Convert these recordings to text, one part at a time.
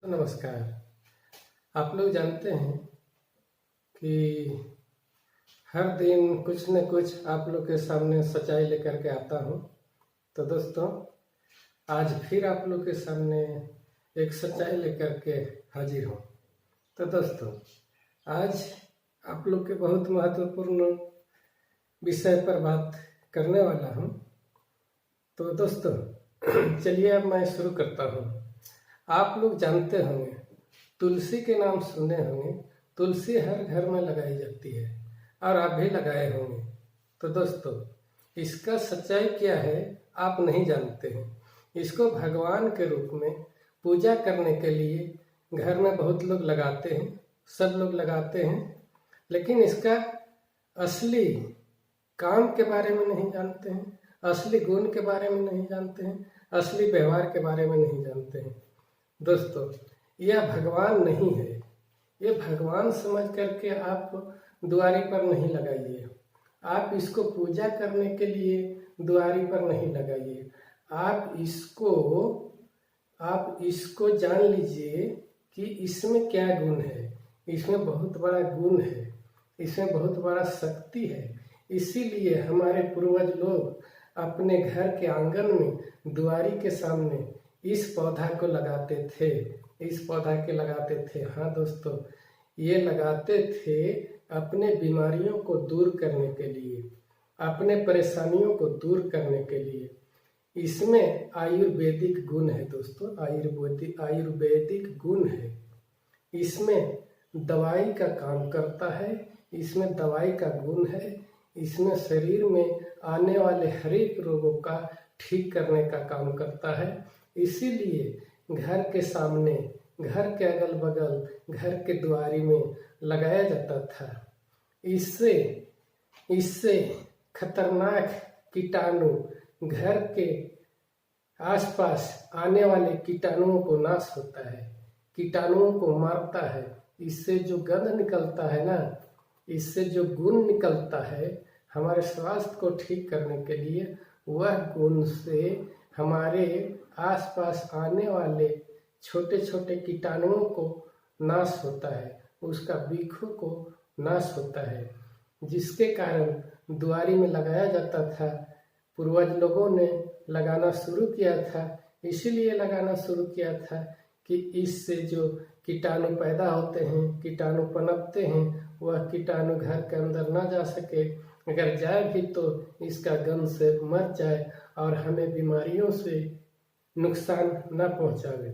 नमस्कार। आप लोग जानते हैं कि हर दिन कुछ न कुछ आप लोग के सामने सच्चाई लेकर के आता हूँ। तो दोस्तों, आज फिर आप लोग के सामने एक सच्चाई लेकर के हाजिर हूँ। तो दोस्तों, आज आप लोग के बहुत महत्वपूर्ण विषय पर बात करने वाला हूँ। तो दोस्तों, चलिए अब मैं शुरू करता हूँ। आप लोग जानते होंगे, तुलसी के नाम सुने होंगे। तुलसी हर घर में लगाई जाती है और आप भी लगाए होंगे। तो दोस्तों, इसका सच्चाई क्या है आप नहीं जानते हैं। इसको भगवान के रूप में पूजा करने के लिए घर में बहुत लोग लगाते हैं, सब लोग लगाते हैं, लेकिन इसका असली काम के बारे में नहीं जानते हैं, असली गुण के बारे में नहीं जानते हैं, असली व्यवहार के बारे में नहीं जानते हैं। दोस्तों, यह भगवान नहीं है। ये भगवान समझ करके आप दुआरी पर नहीं लगाइए। आप इसको पूजा करने के लिए दुआरी पर नहीं लगाइए। आप इसको जान लीजिए कि इसमें क्या गुण है। इसमें बहुत बड़ा गुण है, इसमें बहुत बड़ा शक्ति है। इसीलिए हमारे पूर्वज लोग अपने घर के आंगन में दुआरी के सामने इस पौधा को लगाते थे, इस पौधा के लगाते थे। हाँ दोस्तों, ये लगाते थे अपने बीमारियों को दूर करने के लिए, अपने परेशानियों को दूर करने के लिए। इसमें आयुर्वेदिक गुण है दोस्तों, आयुर्वेदिक गुण है। इसमें दवाई का काम करता है, इसमें दवाई का गुण है। इसमें शरीर में आने वाले हर एक रोगों का ठीक करने का काम करता है। इसीलिए घर के सामने, घर के अगल बगल, घर के दुआरी में लगाया जाता था। इससे खतरनाक कीटाणु, घर के आसपास आने वाले कीटाणुओं को नाश होता है, कीटाणुओं को मारता है। इससे जो गंध निकलता है ना, इससे जो गुण निकलता है हमारे स्वास्थ्य को ठीक करने के लिए, वह गुण से हमारे आसपास आने वाले छोटे छोटे कीटाणुओं को नाश होता है, उसका बीखों को नाश होता है, जिसके कारण दुआरी में लगाया जाता था। पूर्वज लोगों ने लगाना शुरू किया था, इसीलिए लगाना शुरू किया था कि इससे जो कीटाणु पैदा होते हैं, कीटाणु पनपते हैं, वह कीटाणु घर के अंदर ना जा सके। अगर जाए भी तो इसका गंध से मर जाए और हमें बीमारियों से नुकसान न पहुंचावे।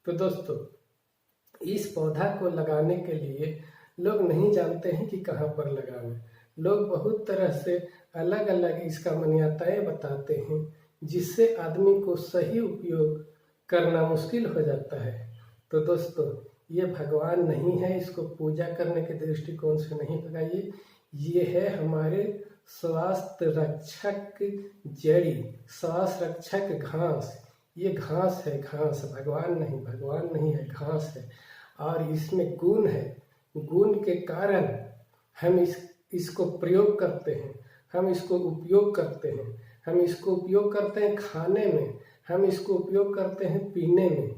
तो दोस्तों, इस पौधा को लगाने के लिए लोग नहीं जानते हैं कि कहाँ पर लगावें। लोग बहुत तरह से अलग अलग इसका मान्यताएं बताते हैं, जिससे आदमी को सही उपयोग करना मुश्किल हो जाता है। तो दोस्तों, ये भगवान नहीं है, इसको पूजा करने के दृष्टिकोण से नहीं लगाइए। ये है हमारे स्वास्थ्य रक्षक जड़ी, स्वास्थ्य रक्षक घास। ये घास है, घास, भगवान नहीं है, घास है। और इसमें गुण है, गुण के कारण हम इसको प्रयोग करते हैं, हम इसको उपयोग करते हैं। हम इसको उपयोग करते हैं खाने में, हम इसको उपयोग करते हैं पीने में।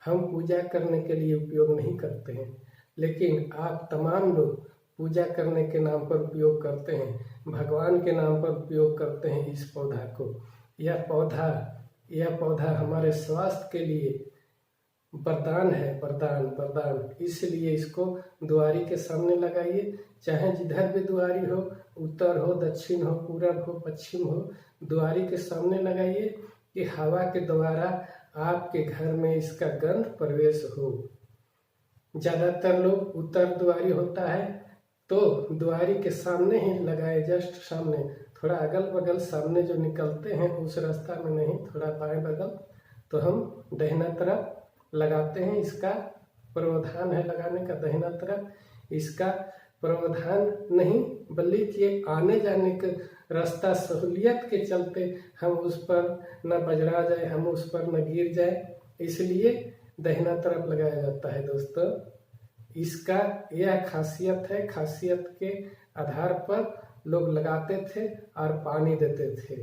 हम पूजा करने के लिए उपयोग नहीं करते हैं, लेकिन आप तमाम लोग पूजा करने के नाम पर उपयोग करते हैं, भगवान के नाम पर उपयोग करते हैं इस पौधा को। यह पौधा हमारे स्वास्थ्य के लिए वरदान है, वरदान। इसलिए इसको दुआरी के सामने लगाइए। चाहे जिधर भी दुआरी हो, उत्तर हो, दक्षिण हो, पूरब हो, पश्चिम हो, दुआरी के सामने लगाइए कि हवा के द्वारा आपके घर में इसका गंध प्रवेश हो। ज्यादातर लोग उत्तर दुआरी होता है तो दुआरी के सामने ही लगाए, जस्ट सामने, थोड़ा अगल बगल सामने जो निकलते हैं उस रास्ता में नहीं, थोड़ा बाएं बगल, तो हम दहिना तरफ लगाते हैं। इसका प्रावधान है लगाने का दहिना तरफ। इसका प्रावधान नहीं, बल्कि आने जाने के रास्ता सहूलियत के चलते हम उस पर न बजरा जाए, हम उस पर न गिर जाए, इसलिए दहिना तरफ लगाया जाता है। दोस्तों, इसका यह खासियत है। खासियत के आधार पर लोग लगाते थे और पानी देते थे।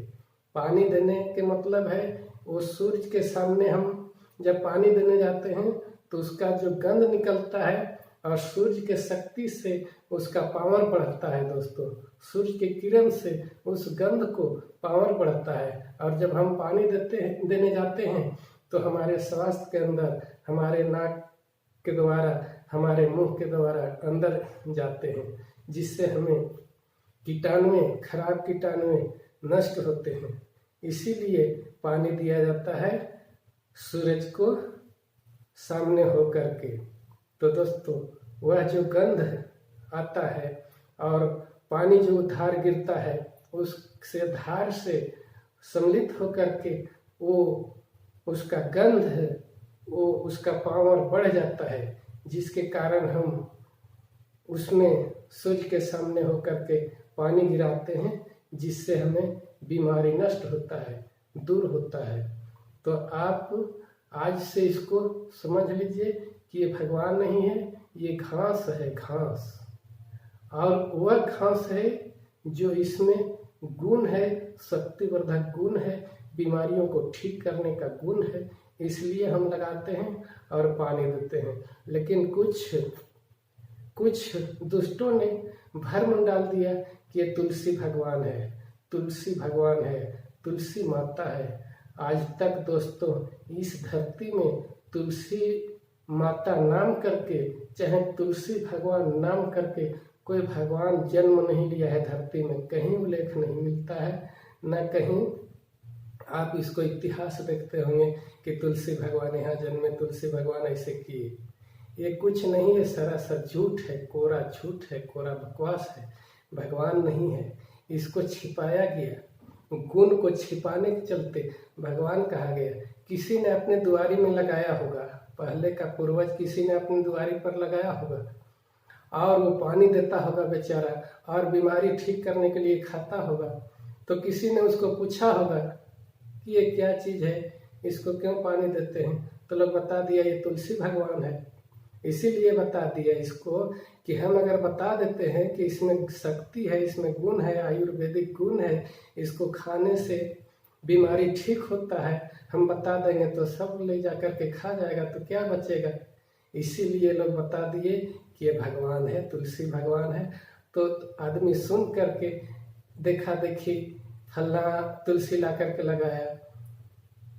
पानी देने के मतलब है, वो सूरज के सामने हम जब पानी देने जाते हैं तो उसका जो गंध निकलता है और सूर्य के शक्ति से उसका पावर बढ़ता है दोस्तों। सूर्य के किरण से उस गंध को पावर बढ़ता है। और जब हम पानी देने जाते हैं तो हमारे स्वास्थ्य के अंदर, हमारे नाक के द्वारा, हमारे मुंह के द्वारा अंदर जाते हैं, जिससे हमें खराब कीटाणु नष्ट होते हैं। इसीलिए पानी दिया जाता है सूरज को सामने होकर के। तो दोस्तों वह जो गंध आता है और पानी जो धार गिरता है, उससे धार से सम्मिलित होकर के वो उसका गंध है, वो उसका पावर बढ़ जाता है, जिसके कारण हम उसमें सूर्य के सामने होकर के पानी गिराते हैं, जिससे हमें बीमारी नष्ट होता है, दूर होता है। तो आप आज से इसको समझ लीजिए कि ये भगवान नहीं है, ये घास है, घास। और वह घास है जो इसमें गुण है, शक्तिवर्धक गुण है, बीमारियों को ठीक करने का गुण है। इसलिए हम लगाते हैं और पानी देते हैं। लेकिन कुछ दुष्टों ने भ्रम डाल दिया कि ये तुलसी भगवान है, तुलसी भगवान है, तुलसी माता है। आज तक दोस्तों इस धरती में तुलसी माता नाम करके, चाहे तुलसी भगवान नाम करके कोई भगवान जन्म नहीं लिया है धरती में। कहीं उल्लेख नहीं मिलता है, न कहीं आप इसको इतिहास देखते होंगे कि तुलसी भगवान यहाँ जन्मे, तुलसी भगवान ऐसे किए। ये कुछ नहीं है, सरासर झूठ है, कोरा झूठ है, कोरा बकवास है। भगवान नहीं है, इसको छिपाया गया। गुण को छिपाने के चलते भगवान कहा गया। किसी ने अपने दुआरी में लगाया होगा, पहले का पूर्वज किसी ने अपनी दुआरी पर लगाया होगा, और वो पानी देता होगा बेचारा, और बीमारी ठीक करने के लिए खाता होगा। तो किसी ने उसको पूछा होगा कि ये क्या चीज़ है, इसको क्यों पानी देते हैं? तो लोग बता दिया ये तुलसी भगवान है। इसीलिए बता दिया इसको कि हम अगर बता देते हैं कि इसमें शक्ति है, इसमें गुण है, आयुर्वेदिक गुण है, इसको खाने से बीमारी ठीक होता है, हम बता देंगे तो सब ले जा कर के खा जाएगा, तो क्या बचेगा। इसीलिए लोग बता दिए कि ये भगवान है, तुलसी भगवान है। तो आदमी सुन करके देखा देखी फल्ला तुलसी ला करके लगाया,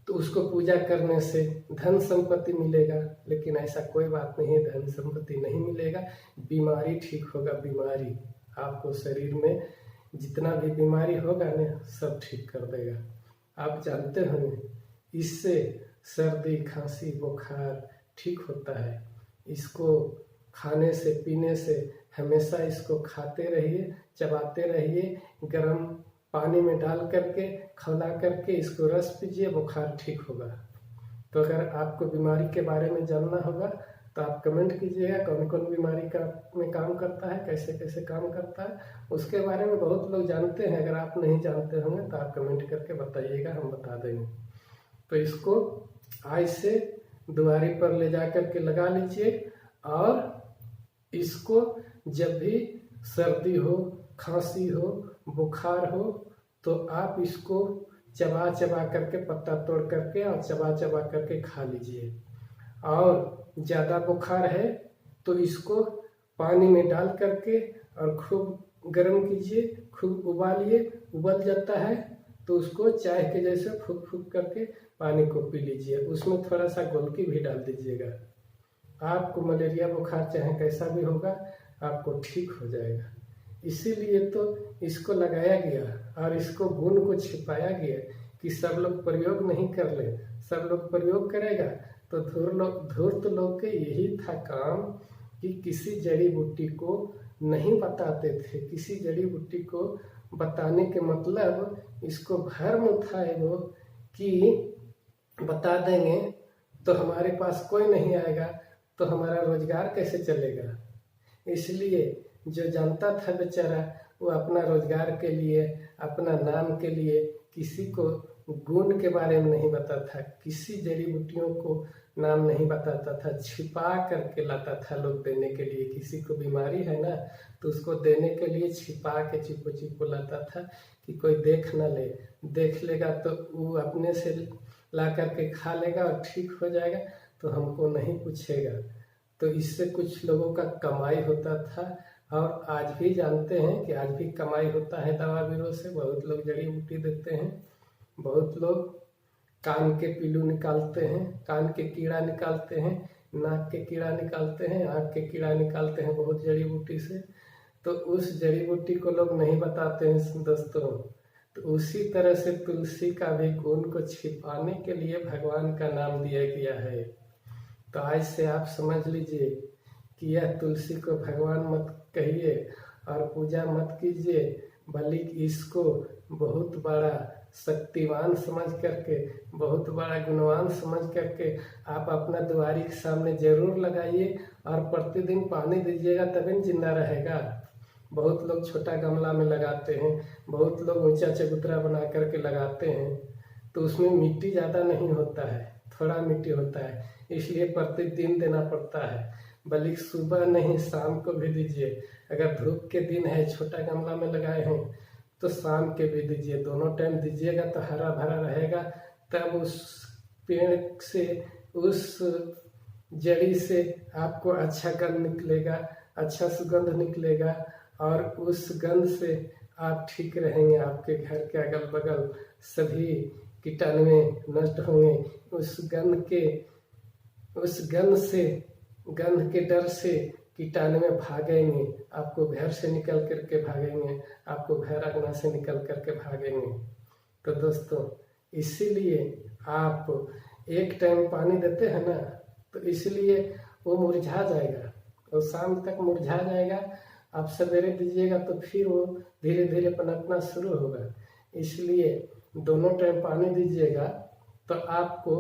तो उसको पूजा करने से धन संपत्ति मिलेगा। लेकिन ऐसा कोई बात नहीं है, धन संपत्ति नहीं मिलेगा, बीमारी ठीक होगा। बीमारी आपको शरीर में जितना भी बीमारी होगा ना, सब ठीक कर देगा। आप जानते होंगे इससे सर्दी, खांसी, बुखार ठीक होता है। इसको खाने से, पीने से हमेशा इसको खाते रहिए, चबाते रहिए, गर्म पानी में डाल करके, खौला करके इसको रस पीजिए, बुखार ठीक होगा। तो अगर आपको बीमारी के बारे में जानना होगा तो आप कमेंट कीजिएगा, कौन कौन बीमारी में काम करता है, कैसे कैसे काम करता है, उसके बारे में बहुत लोग जानते हैं। अगर आप नहीं जानते होंगे तो आप कमेंट करके बताइएगा, हम बता देंगे। तो इसको आज से दुआरी पर ले जा करके लगा लीजिए, और इसको जब भी सर्दी हो, खांसी हो, बुखार हो, तो आप इसको चबा चबा करके, पत्ता तोड़ करके और चबा चबा करके खा लीजिए। और ज़्यादा बुखार है तो इसको पानी में डाल करके और खूब गर्म कीजिए, खूब उबालिए। उबल जाता है तो उसको चाय के जैसे फूंक फूंक करके पानी को पी लीजिए। उसमें थोड़ा सा गोलकी भी डाल दीजिएगा। आपको मलेरिया बुखार चाहे कैसा भी होगा, आपको ठीक हो जाएगा। इसीलिए तो इसको लगाया गया और इसको गुण को छिपाया गया कि सब लोग प्रयोग नहीं कर ले। सब लोग प्रयोग करेगा तो धूर्त लोग के यही था काम कि किसी जड़ी बूटी को नहीं बताते थे। किसी जड़ी बूटी को बताने के मतलब इसको भ्रम था वो कि बता देंगे तो हमारे पास कोई नहीं आएगा, तो हमारा रोजगार कैसे चलेगा। इसलिए जो जानता था बेचारा, वो अपना रोजगार के लिए, अपना नाम के लिए किसी को गुण के बारे में नहीं बताता था, किसी जड़ी बूटियों को नाम नहीं बताता था, छिपा करके लाता था लोग देने के लिए। किसी को बीमारी है ना, तो उसको देने के लिए छिपा के चिपको चिपको लाता था कि कोई देख ना ले। देख लेगा तो वो अपने से ला करके खा लेगा और ठीक हो जाएगा। तो हमको नहीं पूछेगा। तो इससे कुछ लोगों का कमाई होता था, और आज भी जानते हैं कि आज भी कमाई होता है दवा बीरो से। बहुत लोग जड़ी बूटी देते हैं, बहुत लोग कान के पीलू निकालते हैं, कान के कीड़ा निकालते हैं, नाक के कीड़ा निकालते हैं, आँख के कीड़ा निकालते हैं बहुत जड़ी बूटी से। तो उस जड़ी बूटी को लोग नहीं बताते हैं दोस्तों। तो उसी तरह से तुलसी का भी गुण को छिपाने के लिए भगवान का नाम दिया गया है। तो आज से आप समझ लीजिए कि यह तुलसी को भगवान मत कहिए और पूजा मत कीजिए, बल्कि इसको बहुत बड़ा शक्तिवान समझ करके, बहुत बड़ा गुणवान समझ करके आप अपना द्वारी के सामने जरूर लगाइए, और प्रतिदिन पानी दीजिएगा तभी न जिंदा रहेगा। बहुत लोग छोटा गमला में लगाते हैं, बहुत लोग ऊंचा चबूतरा बना करके लगाते हैं, तो उसमें मिट्टी ज़्यादा नहीं होता है, थोड़ा मिट्टी होता है, इसलिए प्रतिदिन देना पड़ता है। बल्कि सुबह नहीं शाम को भी दीजिए। अगर धूप के दिन है, छोटा गमला में लगाए हैं, तो शाम के भी दीजिए, दोनों टाइम दीजिएगा तो हरा भरा रहेगा। तब उस पेड़ से, उस जड़ी से आपको अच्छा गंध निकलेगा, अच्छा सुगंध निकलेगा, और उस गंध से आप ठीक रहेंगे। आपके घर के अगल बगल सभी कीटाणु नष्ट होंगे। उस गंध के डर से कीटाणु भागेंगे, आपको घर से निकल करके भागेंगे, आपको घर आंगना से निकल करके भागेंगे। तो दोस्तों, इसीलिए आप एक टाइम पानी देते हैं ना, तो इसलिए वो मुरझा जाएगा, और शाम तक मुरझा जाएगा। आप सवेरे दीजिएगा तो फिर वो धीरे धीरे पनपना शुरू होगा। इसलिए दोनों टाइम पानी दीजिएगा। तो आपको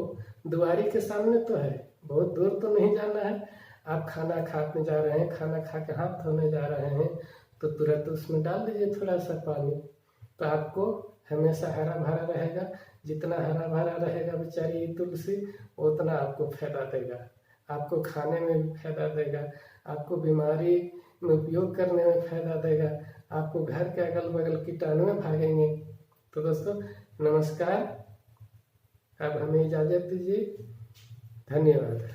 दुआरी के सामने तो है, बहुत दूर तो नहीं जाना है। आप खाना खाने जा रहे हैं, खाना खा के हाथ धोने जा रहे हैं, तो तुरंत उसमें डाल दीजिए थोड़ा सा पानी, तो आपको हमेशा हरा भरा रहेगा। जितना हरा भरा रहेगा बेचारी तुलसी, उतना आपको फायदा देगा, आपको खाने में भी फायदा देगा, आपको बीमारी में उपयोग करने में फायदा देगा, आपको घर के अगल बगल कीटाणु भागेंगे। तो दोस्तों नमस्कार, अब हमें इजाज़त दीजिए। धन्यवाद।